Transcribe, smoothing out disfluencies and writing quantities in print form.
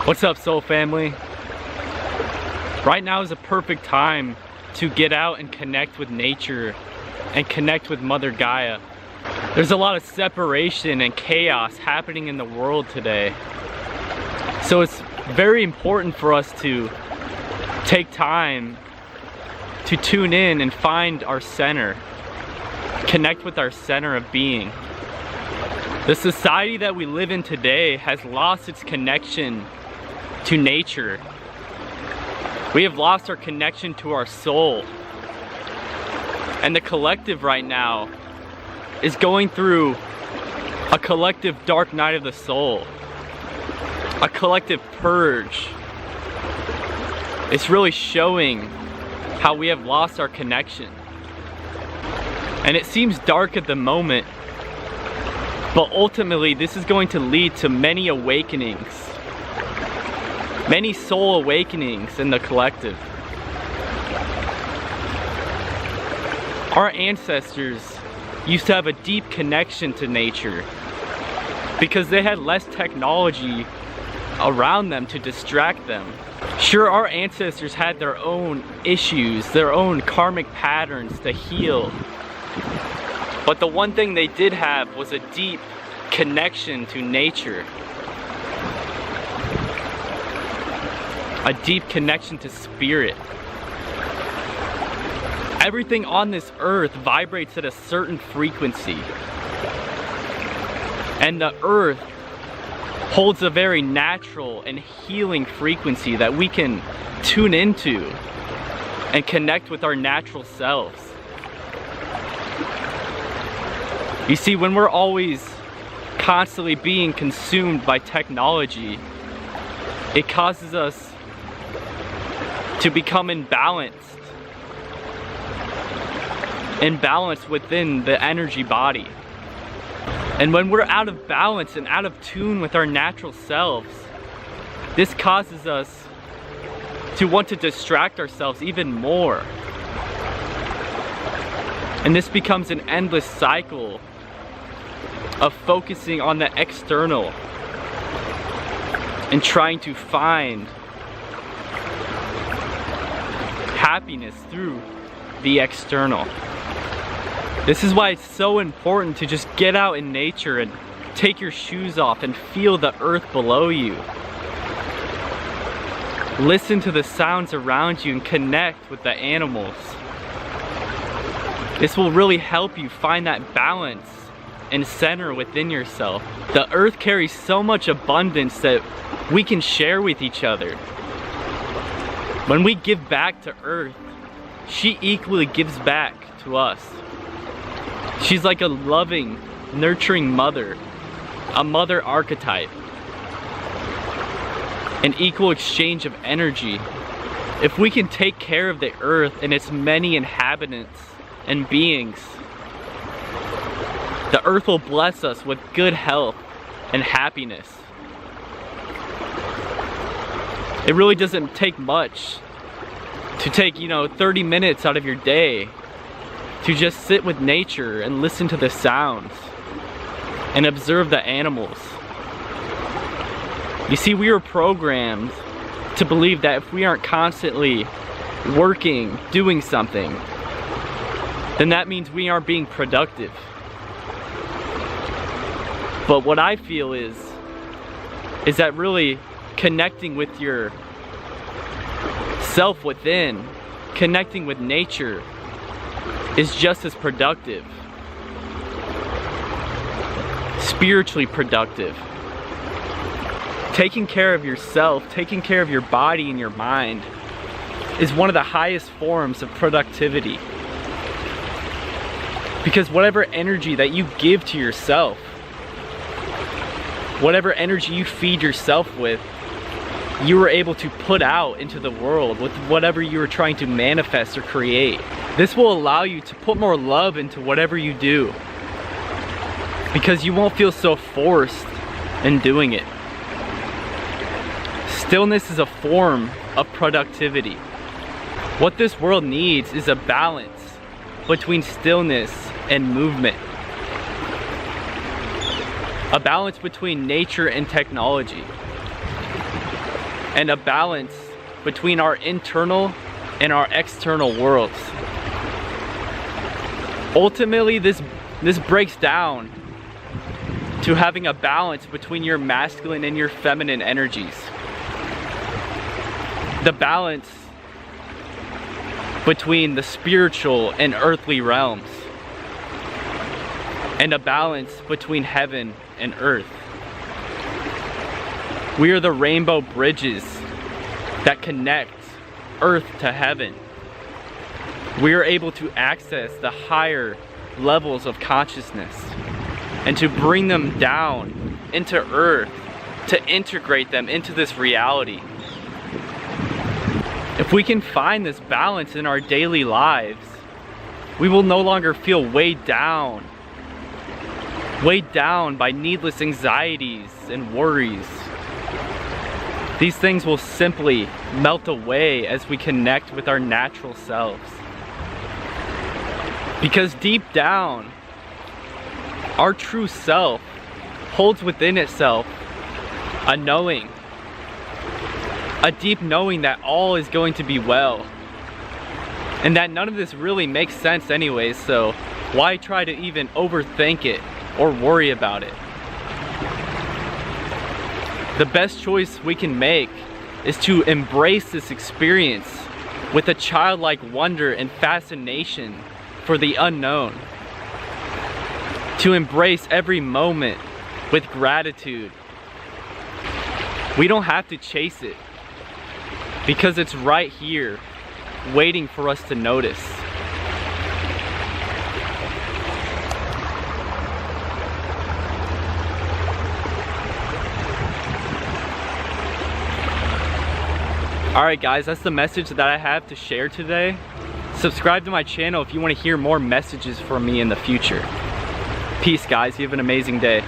What's up, soul family? Right now is a perfect time to get out and connect with nature and connect with Mother Gaia. There's a lot of separation and chaos happening in the world today. So it's very important for us to take time to tune in and find our center, connect with our center of being. The society that we live in today has lost its connection to nature. We have lost our connection to our soul. And the collective right now is going through a collective dark night of the soul, a collective purge. It's really showing how we have lost our connection. And it seems dark at the moment, but ultimately this is going to lead to many awakenings, many soul awakenings in the collective. Our ancestors used to have a deep connection to nature because they had less technology around them to distract them. Sure, our ancestors had their own issues, their own karmic patterns to heal, but the one thing they did have was a deep connection to nature. A deep connection to spirit. Everything on this earth vibrates at a certain frequency. And the earth holds a very natural and healing frequency that we can tune into and connect with our natural selves. You see, when we're always constantly being consumed by technology, it causes us to become imbalanced within the energy body. And when we're out of balance and out of tune with our natural selves, this causes us to want to distract ourselves even more. And this becomes an endless cycle of focusing on the external and trying to find happiness through the external. This is why it's so important to just get out in nature and take your shoes off and feel the earth below you. Listen to the sounds around you and connect with the animals. This will really help you find that balance and center within yourself. The earth carries so much abundance that we can share with each other. When we give back to earth, she equally gives back to us. She's like a loving, nurturing mother, a mother archetype, an equal exchange of energy. If we can take care of the earth and its many inhabitants and beings, the earth will bless us with good health and happiness. It really doesn't take much to take, 30 minutes out of your day to just sit with nature and listen to the sounds and observe the animals. You see, we were programmed to believe that if we aren't constantly working, doing something, then that means we aren't being productive. But what I feel is that really connecting with your self within, connecting with nature, is just as productive, spiritually productive. Taking care of yourself, taking care of your body and your mind is one of the highest forms of productivity. Because whatever energy that you give to yourself, whatever energy you feed yourself with, you were able to put out into the world with whatever you were trying to manifest or create. This will allow you to put more love into whatever you do, because you won't feel so forced in doing it. Stillness is a form of productivity. What this world needs is a balance between stillness and movement. A balance between nature and technology. and a balance between our internal and our external worlds. Ultimately, this breaks down to having a balance between your masculine and your feminine energies. The balance between the spiritual and earthly realms. And a balance between heaven and earth. We are the rainbow bridges that connect earth to heaven. We are able to access the higher levels of consciousness and to bring them down into earth, to integrate them into this reality. If we can find this balance in our daily lives, we will no longer feel weighed down by needless anxieties and worries. These things will simply melt away as we connect with our natural selves. Because deep down, our true self holds within itself a knowing, a deep knowing that all is going to be well. And that none of this really makes sense anyways, so why try to even overthink it or worry about it? The best choice we can make is to embrace this experience with a childlike wonder and fascination for the unknown. To embrace every moment with gratitude. We don't have to chase it because it's right here waiting for us to notice. Alright guys, that's the message that I have to share today. Subscribe to my channel if you want to hear more messages from me in the future. Peace guys, you have an amazing day.